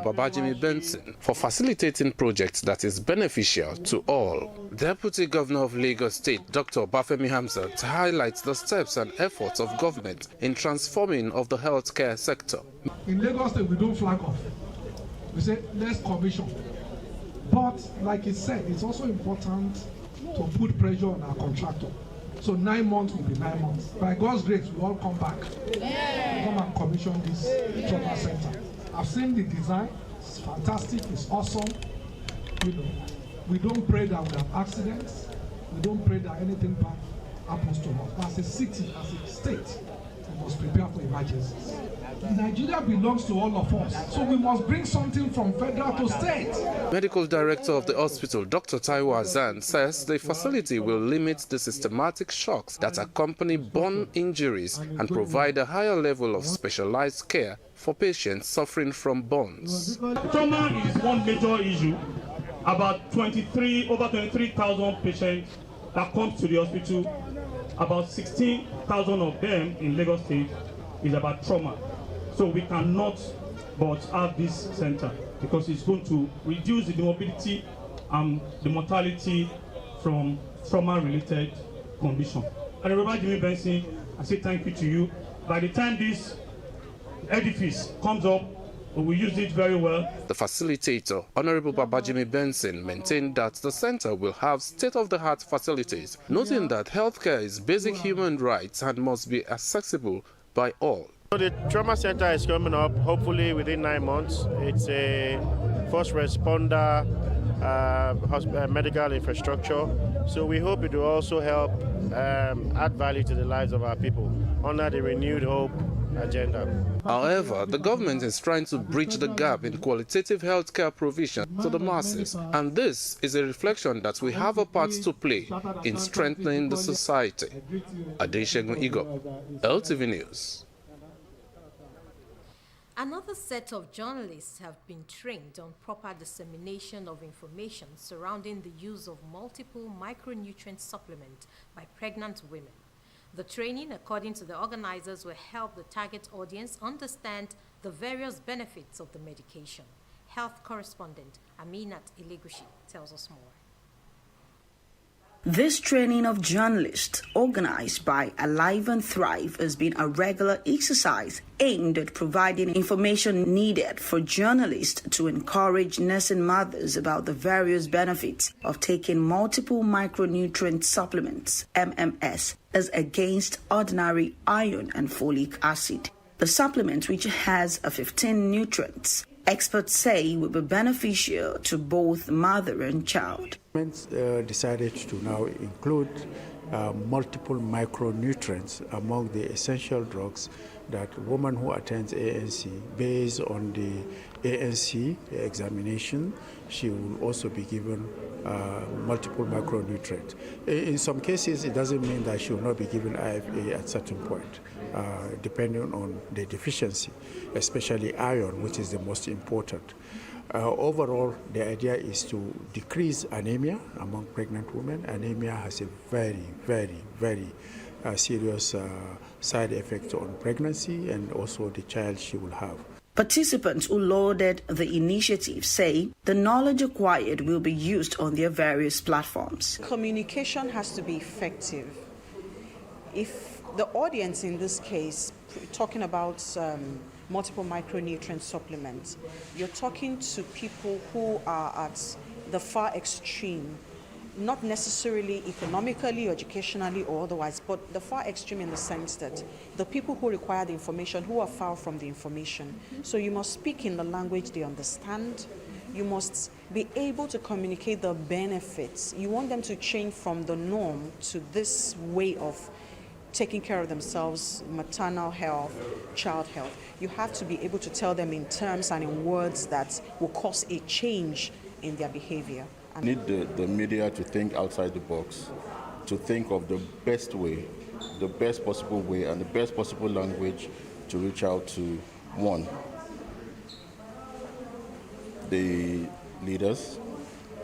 Babajimi Benson for facilitating projects that is beneficial to all. Deputy Governor of Lagos State, Dr. Bafemi Hamzat, highlights the steps and efforts of government in transforming of the healthcare sector. In Lagos State, we don't flag off. We say, let's commission. But, like he said, it's also important to put pressure on our contractor. So 9 months will be 9 months. By God's grace, we all come back. Come and commission this trauma center. I've seen the design. It's fantastic. It's awesome. You know, we don't pray that we have accidents. We don't pray that anything bad happens to us. As a city, as a state, we must prepare for emergencies. Nigeria belongs to all of us, so we must bring something from federal to state. Medical Director of the hospital, Dr. Taiwo Azan, says the facility will limit the systematic shocks that accompany burn injuries and provide a higher level of specialized care for patients suffering from burns. Trauma is one major issue. About over 23,000 patients that come to the hospital, about 16,000 of them in Lagos State is about trauma. So we cannot but have this center because it's going to reduce the morbidity and the mortality from trauma-related condition. And Babajimi Benson, I say thank you to you. By the time this edifice comes up, we will use it very well. The facilitator, Honorable Babajimi Benson, maintained that the center will have state-of-the-art facilities, noting that healthcare is basic human rights and must be accessible by all. The trauma center is coming up, hopefully within 9 months. It's a first responder medical infrastructure. So we hope it will also help add value to the lives of our people under the Renewed Hope agenda. However, the government is trying to bridge the gap in qualitative healthcare provision to the masses, and this is a reflection that we have a part to play in strengthening the society. Adesegun Igo, LTV News. Another set of journalists have been trained on proper dissemination of information surrounding the use of multiple micronutrient supplements by pregnant women. The training, according to the organizers, will help the target audience understand the various benefits of the medication. Health correspondent Aminat Ilegushi tells us more. This training of journalists, organized by Alive and Thrive, has been a regular exercise aimed at providing information needed for journalists to encourage nursing mothers about the various benefits of taking multiple micronutrient supplements, MMS, as against ordinary iron and folic acid. The supplement, which has 15 nutrients, experts say will be beneficial to both mother and child. Decided to now include multiple micronutrients among the essential drugs that woman who attends ANC, based on the ANC examination, she will also be given multiple micronutrients. In some cases, it doesn't mean that she will not be given IFA at certain point, depending on the deficiency, especially iron, which is the most important. Overall, the idea is to decrease anemia among pregnant women. Anemia has a very, very, very serious side effect on pregnancy and also the child she will have. Participants who lauded the initiative say the knowledge acquired will be used on their various platforms. Communication has to be effective. If the audience in this case, talking about multiple micronutrient supplements, you're talking to people who are at the far extreme, not necessarily economically, educationally, or otherwise, but the far extreme in the sense that the people who require the information, who are far from the information. So you must speak in the language they understand. You must be able to communicate the benefits. You want them to change from the norm to this way of taking care of themselves, maternal health, child health. You have to be able to tell them in terms and in words that will cause a change in their behavior. We need the media to think outside the box, to think of the best way, the best possible way, and the best possible language to reach out to, one, the leaders,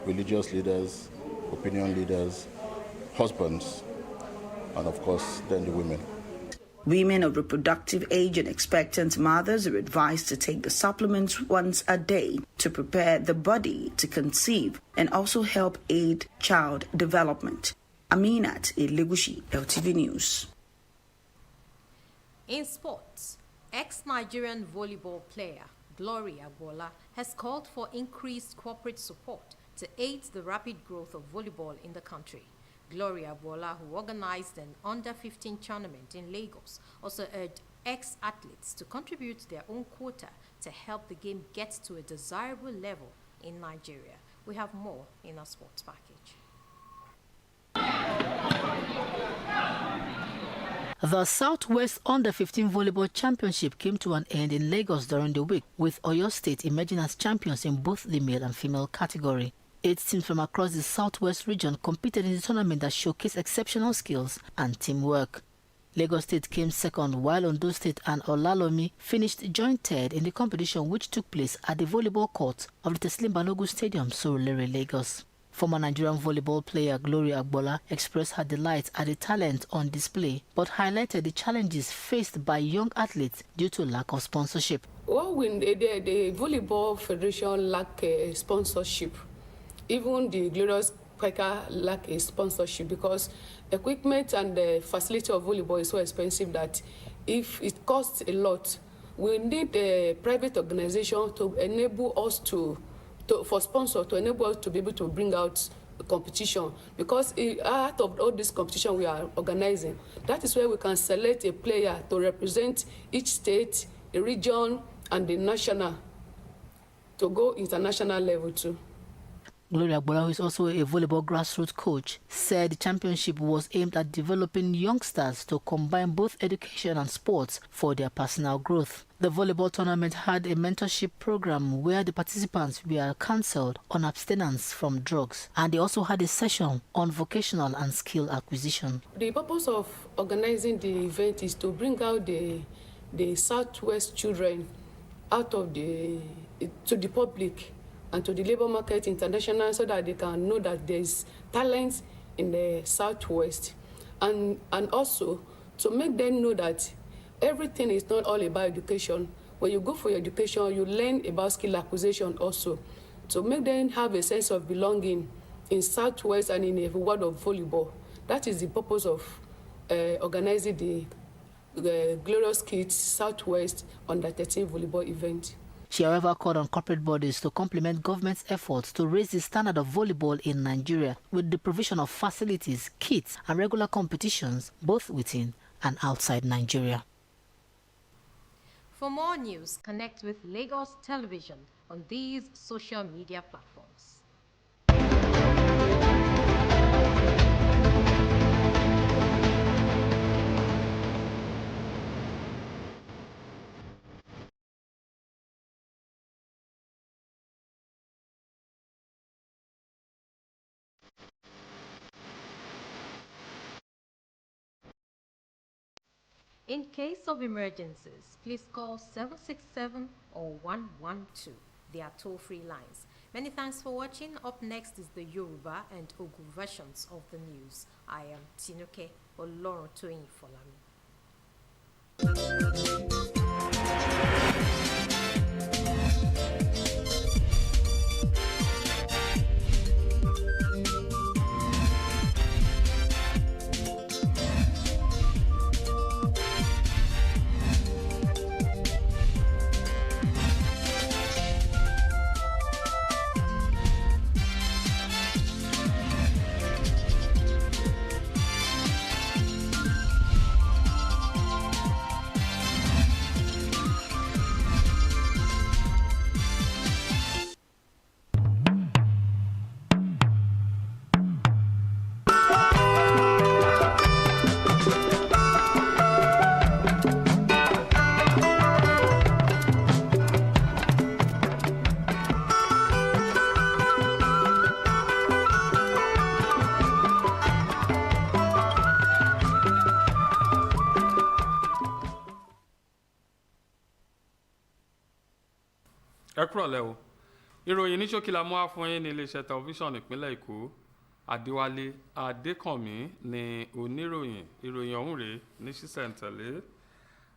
religious leaders, opinion leaders, husbands, and of course, then the women. Women of reproductive age and expectant mothers are advised to take the supplements once a day to prepare the body to conceive and also help aid child development. Aminat Elegushi, LTV News. In sports, ex-Nigerian volleyball player Glory Agbola has called for increased corporate support to aid the rapid growth of volleyball in the country. Glory Agbola, who organized an under-15 tournament in Lagos, also urged ex-athletes to contribute their own quota to help the game get to a desirable level in Nigeria. We have more in our sports package. The Southwest Under-15 Volleyball Championship came to an end in Lagos during the week, with Oyo State emerging as champions in both the male and female category. 8 teams from across the Southwest region competed in the tournament that showcased exceptional skills and teamwork. Lagos State came second, while Ondo State and Olalomi finished joint third in the competition, which took place at the volleyball court of the Teslim Balogun Stadium, Surulere, Lagos. Former Nigerian volleyball player Glory Agbola expressed her delight at the talent on display, but highlighted the challenges faced by young athletes due to lack of sponsorship. Well, when the Volleyball Federation lack sponsorship, even the Glorious Quaker lack a sponsorship, because equipment and the facility of volleyball is so expensive that if it costs a lot, we need a private organization to enable us for sponsor to enable us to be able to bring out the competition, because out of all this competition we are organizing, that is where we can select a player to represent each state, a region, and the national to go international level too. Gloria Agbola, who is also a volleyball grassroots coach, said the championship was aimed at developing youngsters to combine both education and sports for their personal growth. The volleyball tournament had a mentorship program where the participants were counseled on abstinence from drugs, and they also had a session on vocational and skill acquisition. The purpose of organizing the event is to bring out the Southwest children out of to the public and to the labor market international, so that they can know that there's talent in the Southwest, and also to make them know that everything is not all about education. When you go for your education, you learn about skill acquisition also, to make them have a sense of belonging in Southwest and in the world of volleyball. That is the purpose of organizing the Glorious Kids Southwest Under-13 volleyball event. She, however, called on corporate bodies to complement government's efforts to raise the standard of volleyball in Nigeria with the provision of facilities, kits, and regular competitions both within and outside Nigeria. For more news, connect with Lagos Television on these social media platforms. In case of emergencies, please call 767 or 112. They are toll-free lines. Many thanks for watching. Up next is the Yoruba and Ogu versions of the news. I am Tinuke Olorotoyin Folami. ẹ kúrọ̀lẹ́ o ìròyìn ní ṣókí la mú wá fún yín ní iléeṣẹ́ tẹlifíṣàn ìpínlẹ̀ Èkó Adéwálé Adékànmí ni oníròyìn. Ìròyìn ọ̀hún rèé ní ṣísẹ̀ntẹ̀lé.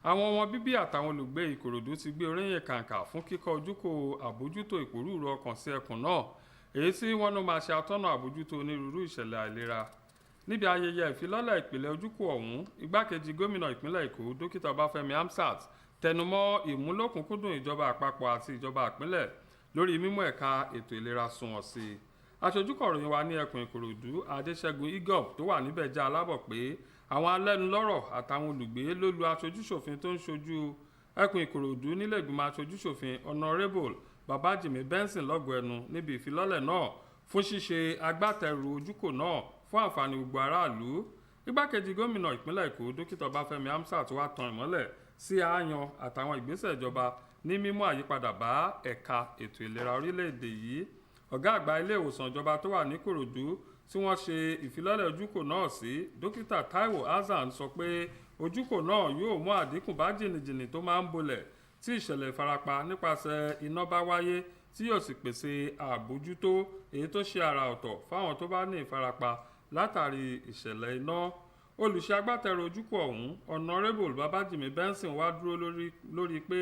Àwọn ọmọ bíbí àtàwọn olùgbé Ìkòròdú ti gbé oríyìn kàǹkà fún kíkọ́ ojúkò àbójútó ìpòrúurú ọkàn sí ẹkùn náà, èyí tí wọ́n ló máa ṣe atọ́nà àbójútó onírúurú ìṣẹ̀lẹ̀ àìlera. Níbi ayẹyẹ ìfilọ́lẹ̀ ìpìlẹ̀ ojúkò ọ̀hún, igbákejì gómìnà ìpínlẹ̀ Èkó dókítà Ọbáfẹ́mi Hamzat tẹnumọ́ ìmúlòkùnkúndùn ìjọba àpapọ̀ àti ìjọba ìpínlẹ̀ lórí mímú ẹ̀ka ètò ìlera sunwọ̀n sí i. Aṣojúkọ̀ròyìn wa ní ẹkùn Ìkòròdú Adéṣẹ́gun Igob tó wà níbẹ̀ já alábọ̀ pé àwọn alẹ́nulọ́rọ̀ àtàwọn olùgbé ló lu aṣojúṣòfin tó ń ṣojú ẹkùn Ìkòròdú nílé ìgbìmọ̀ aṣojúṣòfin Honourable Babájìmí Benson lọ́gọ̀ ẹnu níbi ìfilọ́lẹ̀ náà fún ṣíṣe agbátẹrù ojúkò náà fún àǹfààní gbogbo aráàlú. Igbákejì gómìnà ìpínlẹ̀ Èkó dókítà Ọbáfẹ́mi Hamzat wá tan ìmọ́lẹ̀ sí àáyan àtàwọn ìgbésẹ̀ ìjọba ní mímú àyípadà bá ẹ̀ka ètò ìlera orílẹ̀-èdè yìí. Ọ̀gá àgbà ilé ìwòsàn ìjọba tó wà ní Ìkòròdú tí wọ́n ṣe ìfilọ́lẹ̀ ojúkò náà sí, dókítà Taiwo Hasan sọ pé ojúkò náà yóò mú àdínkù bá jìnnìjìnnì tó máa ń bolẹ̀ tí ìṣẹ̀lẹ̀ ìfarapa nípasẹ̀ iná bá wáyé, tí yóò sì pèsè àbójútó èyí tó ṣe àrà ọ̀tọ̀ fáwọn tó bá ní ìfarapa látàrí ìṣẹ̀lẹ̀ iná. Olùṣe agbátẹrù ojúkò ọ̀hún Honourable Babájìmí Benson wá dúró lórí pé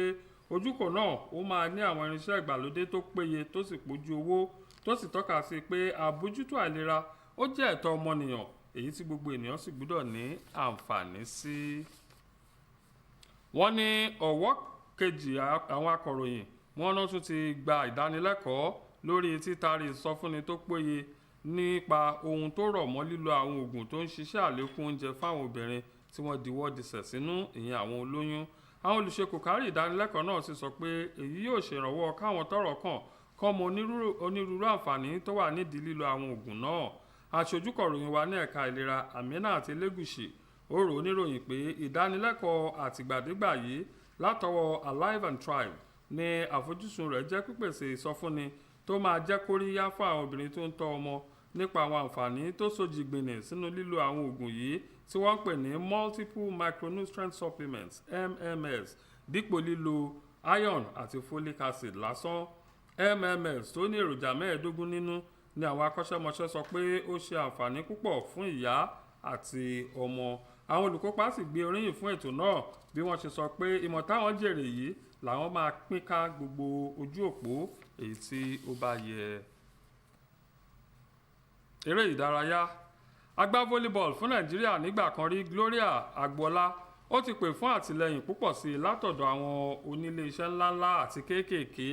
ojúkò náà ó máa ní àwọn irinṣẹ́ ìgbàlódé tó péye tó sì pójú owó, tó sì tọ́ka sí pé àbójútó àìlera ó jẹ́ ẹ̀tọ́ ọmọnìyàn èyí tí gbogbo ènìyàn sì gbọ́dọ̀ ní àǹfààní sí. Wọ́n ní ọ̀wọ́ kejì àwọn akọ̀ròyìn wọ́n náà tún ti gba ìdánilẹ́kọ̀ọ́ lórí títari ìsọfúnni tó péye nípa ohun tó rọ̀ mọ́ lílo àwọn oògùn tó ń ṣiṣẹ́ àlékún oúnjẹ fáwọn obìnrin tí wọ́n diwọ́ disẹ̀ sínú, ìyẹn àwọn olóyún. Àwọn olùṣekòkárí ìdánilẹ́kọ̀ọ́ náà sì sọ pé èyí yóò ṣèrànwọ́ káwọn tọ́rọ̀ kàn kọ́mọ onírúurú àǹfààní tó wà nídìí lílo àwọn oògùn náà. Aṣojúkọ̀ròyìn wa ní ẹ̀ka ìlera Aminat Elégùṣì ó rò oníròyìn pé ìdánilẹ́kọ̀ọ́ àtìgbàdégbà yìí látọwọ́ Alive and Thrive ní àfojúsùn rẹ̀ jẹ́ pípèsè ìsọfúnni tó máa jẹ́ kóríyá fún àwọn obìnrin tó ń tọ́ ọmọ nípa àwọn àǹfààní tó sójì gbìnì sínú lílo àwọn oògùn yìí tí wọ́n ń pè ní multiple micronutrient supplements MMS dípò lílo iron àti folic acid lásán. MMS tó ní èròjà 15 nínú ni àwọn akọ́ṣẹ́mọṣẹ́ sọ pé ó ṣe àǹfààní púpọ̀ fún ìyá àti ọmọ. Àwọn olùkópa sì gbé oríyìn fún ètò náà bí wọ́n ṣe sọ pé ìmọ̀ táwọn jèrè yìí làwọn máa pín ká gbogbo ojú òpó èyí tí ó bá yẹ. Eré ìdárayá. Agbá volleyball fún Nàìjíríà nígbà kan rí Gloria Agboola ó ti pè fún àtìlẹ́yìn púpọ̀ sí i látọ̀dọ̀ àwọn onílé iṣẹ́ ńláńlá àti kéékèèké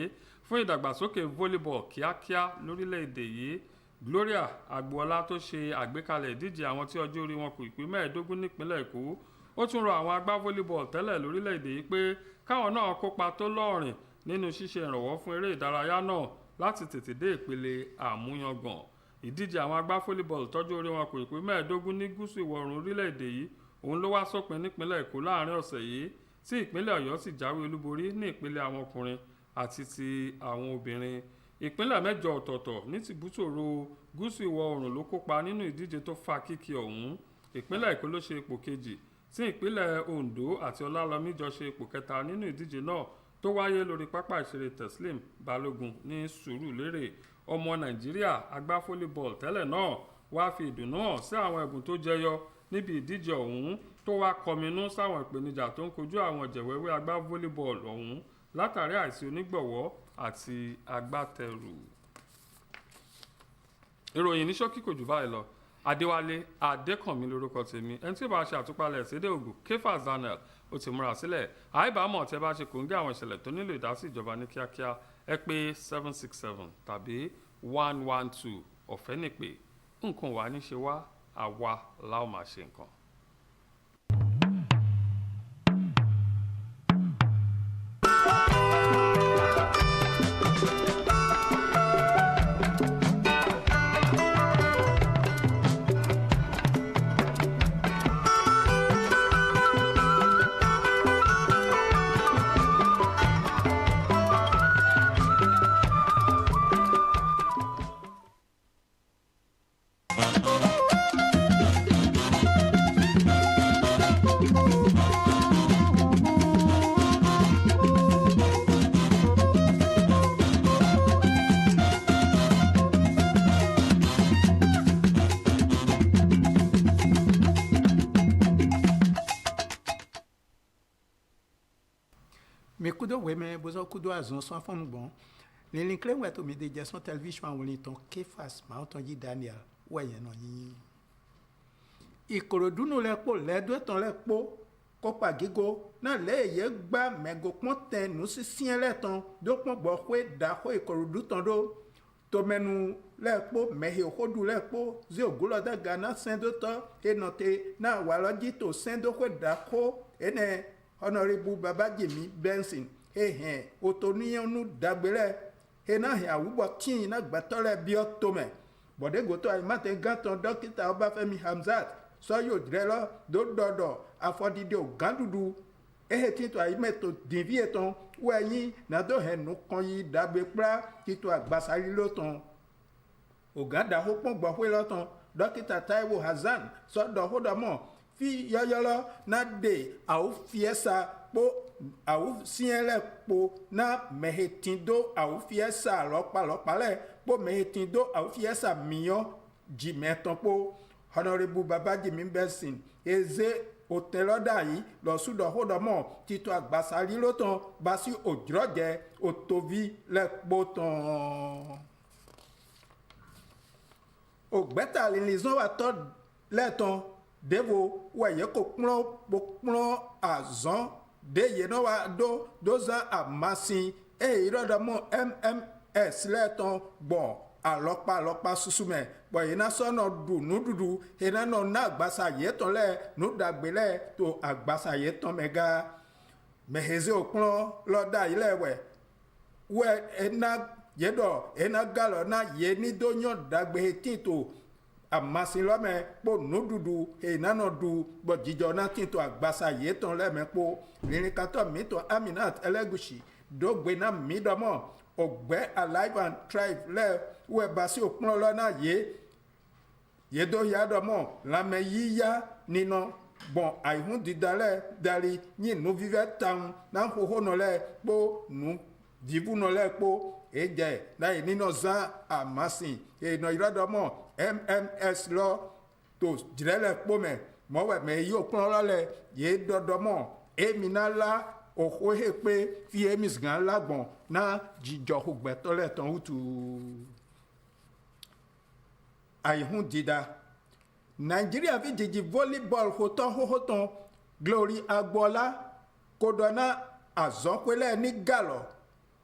fún ìdàgbàsókè volleyball kíákíá lórílẹ̀‐èdè yìí. Gloria Agboola tó ṣe àgbékalẹ̀ ìdíje àwọn tí ọjọ́ orí wọn kò pé 15 nípínlẹ̀ Èkó ó tún rọ àwọn agbá volleyball tẹ́lẹ̀ lórílẹ̀‐èdè yìí pé káwọn náà kópa tó lọ́ọ̀rìn nínú ṣíṣe ìrànwọ́ fún eré ìdárayá náà láti tètè dé ìpele àmúyangàn. Ìdíje àwọn agbá volleyball tọ́jú orí wọn kò pé 15 ní gúúsù ìwọ̀ oòrùn orílẹ̀‐èdè yìí òun ló wá sópin nípínlẹ̀ Èkó láàrin ọ̀sẹ̀ yìí tí ìpínlẹ̀ Ọ̀yọ́ sì jáwé olúborí ní ìpele àwọn ọkùnrin àti ti àwọn obìnrin. Ìpínlẹ̀ 8 ọ̀tọ̀ọ̀tọ̀ ní tìbútòrò gúúsù ìwọ̀ oòrùn ló kópa nínú ìdíje tó fa kíkì ọ̀hún. Ìpínlẹ̀ Èkó ló ṣe ipò kejì tí ìpínlẹ̀ Ondo àti Ọlálọ́mí jọ ṣe ipò kẹta nínú ìdíje náà tó wáyé lórí pápá ìṣeré Teslim Balógun ní Sùúrùlérè. Ọmọ Nàìjíríà agbá volleyball tẹ́lẹ̀ náà wá fi ìdùnnú hàn sí àwọn ẹ̀bùn tó jẹyọ níbi ìdíje ọ̀hún tó wá kọminú sáwọn ìpèníjà tó ń kojú àwọn jẹ̀wẹ́wẹ́ agbá volleyball ọ̀hún látàrí àìsí onígbọ̀wọ́ àti agbátẹrù. Ìròyìn ní ṣókí kò jù báyìí lọ. Adéwálé Adékànmí lórúkọ tèmi. Ẹni tí ó bá ṣe àtúpalẹ̀ ìsédé ògùn Kefa Zanel ó ti múra sílẹ̀. Àìbámọ̀ tẹ́ bá ṣe kòńgẹ́ àwọn ìṣẹ̀lẹ̀ tó nílò ìdásí ìjọba ní kíákíá ẹ pé 767 tàbí 112 ọ̀fẹ́ nìpè. Nǹkan wà ní ṣe wá àwa la ó máa ṣe nǹkan. kudo weme bozo kudo azon so fon bon le linkle we to mi de jason television woni ton Kefas ma ton ji Daniel we yen no yin Ìkòròdú no le po le do ton le po ko pa gigo na le ye gba mego pon ten nu si sien le ton do pon gbo kwe da ko Ìkòròdú ton do to menu le po mehe okodu le po zi ogulo da gana sendo to enote na waloji to sendo kwe da ko ene Honorable Babajimi Benson otonionu dagbele ena he awubo tin na gbatore bi otome bode goto ai mate ganton dókítà Ọbáfẹ́mi Hamzat so yo drelo dododo afodide o gandudu tin to ai meto divie ton weyin na do he nu kan yi dagbe pra tito agbasari loton oganda ho pon gbo pe loton dókítà Taiwo Hassan so do hodomo fi yoyolo na de au fiesa po au siele po na mehetindo au fiesa lopa le po mehetindo au fiesa miyo jimeton po Honorable Babajimi Benson eze oteloda yi lo sudo hodomo tito agbasari loton basi ojroje otovi le poton ogbeta linlizon wa to leton devo weye ko pon azon de ye no wa doza amasin irodomo MMS leton gbon alopa susume bo ina so no dudu ina no na agbasa ye ton le no dagbele to agbasa ye ton mega meheze opon loda ile we ena yedo ena galo na ye ni donyo dagbe tinto amasin lome po nududu enano du bo jijo na tinto agbasa ye ton le me po rin kato mi to Aminat Elegushi dogbe na mi domo ogbe Alive and Thrive le we basi opon lo na ye do ya domo la me yiya nino bon aihun didale dari yin no vive town na ho no le po nu divu no le po eje na nino za amasin no iradomo MMS lo to direle pome mo we me yo pon lo le ye dodomo eminala ohohe pe fi emis gan lagbon na jijo hugbe to le ton utu aihun dida Nigeria fi jiji volleyball hoton Glory Agbola kodona azokwele ni galo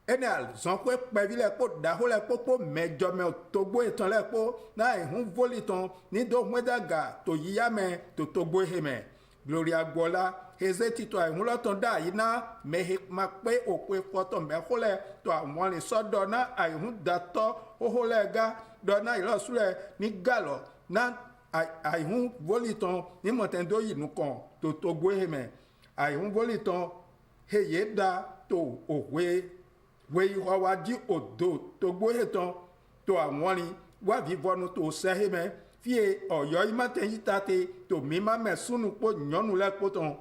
ene alzonpe pevile po dahole popo mejo me togbo etan le po na ihun voliton ni do mwedaga to yiyame to togbo heme Glory Agbola heze tito ihun loton da yi na mehe ma pe ope foto me hole to awon le sodo na ihun dato ohole ga do na ilosule ni galo na ihun voliton ni motendo yi nu kan to togbo heme ihun voliton heye da to owe we wa di odo to gbo hetan to awon rin wa vivonu to seheme fi Ọ̀yọ́ imaten yitate to mi ma mesunu po nyonu le poton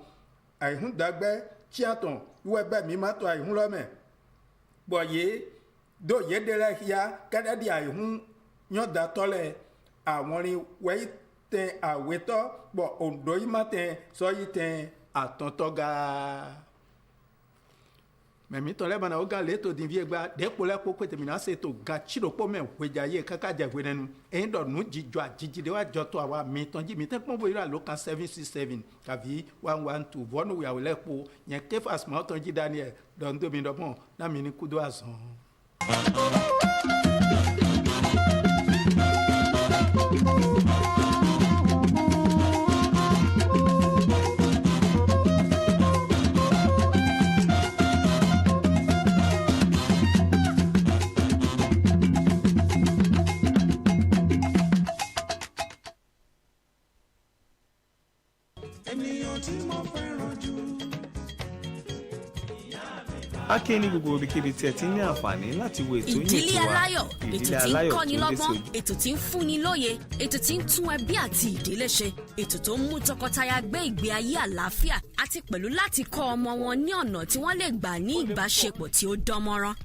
aihun dagbe chiaton we be mi ma to aihun lo me boye do ye dere ya kada di aihun nyoda tole awon rin we ten aweto bo Ondo imaten so yiten atontoga memi to le bana o ga le to din vie gba de po le po pe temi na se to ga chiro po me weja ye kaka je gwe nenu en do nu jijo ajiji de wa jo to awa mi ton ji mi te pon bo ira local 767 ka vi 112 vonu we le po yen Kefas ma ton ji Daniel don do mi do bon na mi ni kudo azon Akin ní gbogbo ibikíbi tí ẹ ti ní àǹfààní láti wo ètò yìí ìdílé aláyọ̀ ìdílé ètò tí ń aláyọ̀ kọ́ni tó dé lọ́gbọ́n sí ètò tí ń fúnni lóye ètò tí ń tún ẹbí àti ìdílé ṣe ètò tó ń mú tọkọtaya gbé ìgbé ayé àlàáfíà àti pẹ̀lú láti kọ́ ọmọ wọn ní ọ̀nà tí wọ́n lè gbà ní ìbáṣepọ̀ tí ó dán mọ́rán.